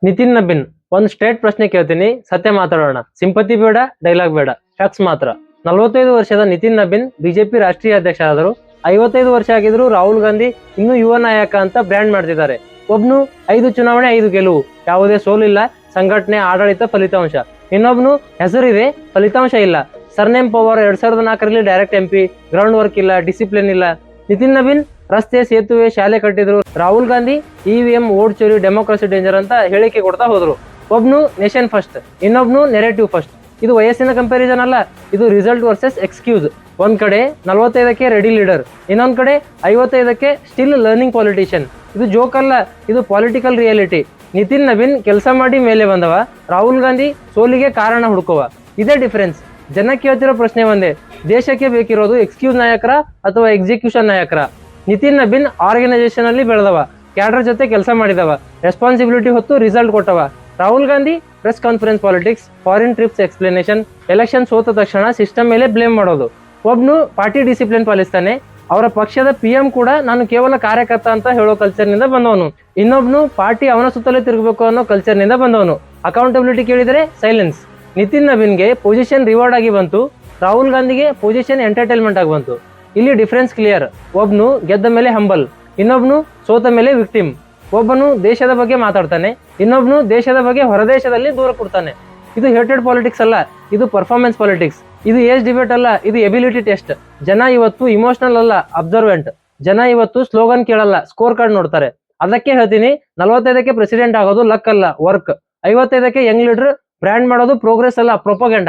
ನಿತಿನ್ ನಬೀನ್ ಒಂದು ಸ್ಟ್ರೇಟ್ ಪ್ರಶ್ನೆ ಕೇಳ್ತೀನಿ, ಸತ್ಯ ಮಾತಾಡೋಣ. ಸಿಂಪತಿ ಬೇಡ, ಡೈಲಾಗ್ ಬೇಡ, ಫ್ಯಾಕ್ಟ್ಸ್ ಮಾತ್ರ. 45 ವರ್ಷದ ನಿತಿನ್ ನಬೀನ್ ಬಿಜೆಪಿ ರಾಷ್ಟ್ರೀಯ ಅಧ್ಯಕ್ಷ ಆದರು. 55 ವರ್ಷ ಆಗಿದ್ರು ರಾಹುಲ್ ಗಾಂಧಿ ಇನ್ನೂ ಯುವ ನಾಯಕ ಅಂತ ಬ್ರ್ಯಾಂಡ್ ಮಾಡ್ತಿದ್ದಾರೆ. ಒಬ್ನು 5 ಚುನಾವಣೆ 5 ಗೆಲುವು, ಯಾವುದೇ ಸೋಲಿಲ್ಲ, ಸಂಘಟನೆ ಆಡಳಿತ ಫಲಿತಾಂಶ. ಇನ್ನೊಬ್ನು ಹೆಸರಿದೆ, ಫಲಿತಾಂಶ ಇಲ್ಲ. ಸರ್ನೇಮ್ ಪವರ್, 2004ರಲ್ಲಿ ಡೈರೆಕ್ಟ್ MP, ಗ್ರೌಂಡ್ ವರ್ಕ್ ಇಲ್ಲ, ಡಿಸಿಪ್ಲಿನ್ ಇಲ್ಲ. ನಿತಿನ್ ನಬೀನ್ ರಸ್ತೆ, ಸೇತುವೆ, ಶಾಲೆ ಕಟ್ಟಿದ್ರು. ರಾಹುಲ್ ಗಾಂಧಿ EVM, ವೋಟ್ ಚೋರಿ, ಡೆಮೋಕ್ರಸಿ ಡೇಂಜರ್ ಅಂತ ಹೇಳಿಕೆ ಕೊಡ್ತಾ ಹೋದ್ರು. ಒಬ್ನು ನೇಷನ್ ಫಸ್ಟ್, ಇನ್ನೊಬ್ನು ನೆರೇಟಿವ್ ಫಸ್ಟ್. ಇದು ವಯಸ್ಸಿನ ಕಂಪ್ಯಾರಿಸನ್ ಅಲ್ಲ, ಇದು ರಿಸಲ್ಟ್ ವರ್ಸಸ್ ಎಕ್ಸ್ಕ್ಯೂಸ್. ಒಂದ್ ಕಡೆ 45ಕ್ಕೆ ರೆಡಿ ಲೀಡರ್, ಇನ್ನೊಂದ್ ಕಡೆ 55ಕ್ಕೆ ಸ್ಟಿಲ್ ಲರ್ನಿಂಗ್ ಪಾಲಿಟಿಷಿಯನ್. ಇದು ಜೋಕ್ ಅಲ್ಲ, ಇದು ಪೊಲಿಟಿಕಲ್ ರಿಯಾಲಿಟಿ. ನಿತಿನ್ ನಬೀನ್ ಕೆಲಸ ಮಾಡಿ ಮೇಲೆ ಬಂದವ, ರಾಹುಲ್ ಗಾಂಧಿ ಸೋಲಿಗೆ ಕಾರಣ ಹುಡುಕುವ. ಇದೇ ಡಿಫರೆನ್ಸ್. ಜನ ಕೇಳ್ತಿರೋ ಪ್ರಶ್ನೆ ಒಂದೇ, ದೇಶಕ್ಕೆ ಬೇಕಿರೋದು ಎಕ್ಸ್ಕ್ಯೂಸ್ ನಾಯಕರ ಅಥವಾ ಎಕ್ಸಿಕ್ಯೂಷನ್ ನಾಯಕರ? ನಿತಿನ್ ನಬೀನ್ ಆರ್ಗನೈಸೇಷನ್ ಅಲ್ಲಿ ಬೆಳೆದವ, ಕ್ಯಾಡರ್ ಜೊತೆ ಕೆಲಸ ಮಾಡಿದವ, ರೆಸ್ಪಾನ್ಸಿಬಿಲಿಟಿ ಹೊತ್ತು ರಿಸಲ್ಟ್ ಕೊಟ್ಟವ. Rahul Gandhi press conference politics, foreign trips explanation, election ಸೋತ ತಕ್ಷಣ ಸಿಸ್ಟಮ್ ಮೇಲೆ ಬ್ಲೇಮ್ ಮಾಡೋದು. ಒಬ್ನು ಪಾರ್ಟಿ ಡಿಸಿಪ್ಲಿನ್ ಪಾಲಿಸ್ತಾನೆ, ಅವರ ಪಕ್ಷದ PM ಕೂಡ ನಾನು ಕೇವಲ ಕಾರ್ಯಕರ್ತ ಅಂತ ಹೇಳೋ ಕಲ್ಚರ್ನಿಂದ ಬಂದವನು. ಇನ್ನೊಬ್ನು ಪಾರ್ಟಿ ಅವನ ಸುತ್ತಲೇ ತಿರುಗಬೇಕು ಅನ್ನೋ ಕಲ್ಚರ್ನಿಂದ ಬಂದವನು. ಅಕೌಂಟಬಿಲಿಟಿ ಕೇಳಿದರೆ ಸೈಲೆನ್ಸ್. ನಿತಿನ್ ನಬೀನ್ಗೆ ಪೊಸಿಷನ್ ರಿವಾರ್ಡ್ ಆಗಿ ಬಂತು, ರಾಹುಲ್ ಗಾಂಧಿಗೆ ಪೊಸಿಷನ್ ಎಂಟರ್ಟೈನ್ಮೆಂಟ್ ಆಗಿ ಬಂತು. ಇಲ್ಲಿ ಡಿಫರೆನ್ಸ್ ಕ್ಲಿಯರ್. ಒಬ್ನು ಗೆದ್ದ ಮೇಲೆ ಹಂಬಲ್, ಇನ್ನೊಬ್ನು ಸೋತ ಮೇಲೆ ವಿಕ್ಟಿಮ್. ಒಬ್ಬನು ದೇಶದ ಬಗ್ಗೆ ಮಾತಾಡ್ತಾನೆ, ಇನ್ನೊಬ್ನು ದೇಶದ ಬಗ್ಗೆ ಹೊರದೇಶದಲ್ಲಿ ದೂರ ಕೊಡ್ತಾನೆ. ಇದು ಹೇಟೆಡ್ ಪಾಲಿಟಿಕ್ಸ್ ಅಲ್ಲ, ಇದು ಪರ್ಫಾರ್ಮೆನ್ಸ್ ಪಾಲಿಟಿಕ್ಸ್. ಇದು ಏಜ್ ಡಿಬೇಟ್ ಅಲ್ಲ, ಇದು ಎಬಿಲಿಟಿ ಟೆಸ್ಟ್. ಜನ ಇವತ್ತು ಇಮೋಷನಲ್ ಅಲ್ಲ, ಅಬ್ಸರ್ವೆಂಟ್. ಜನ ಇವತ್ತು ಸ್ಲೋಗನ್ ಕೇಳಲ್ಲ, ಸ್ಕೋರ್ ಕಾರ್ಡ್ ನೋಡ್ತಾರೆ. ಅದಕ್ಕೆ ಹೇಳ್ತೀನಿ, 45ಕ್ಕೆ ಪ್ರೆಸಿಡೆಂಟ್ ಆಗೋದು ಲಕ್ ಅಲ್ಲ, ವರ್ಕ್. 55ಕ್ಕೆ ಯಂಗ್ ಲೀಡರ್ ಬ್ರ್ಯಾಂಡ್ ಮಾಡೋದು ಪ್ರೋಗ್ರೆಸ್ ಅಲ್ಲ, ಪ್ರೊಪಗಂಡ.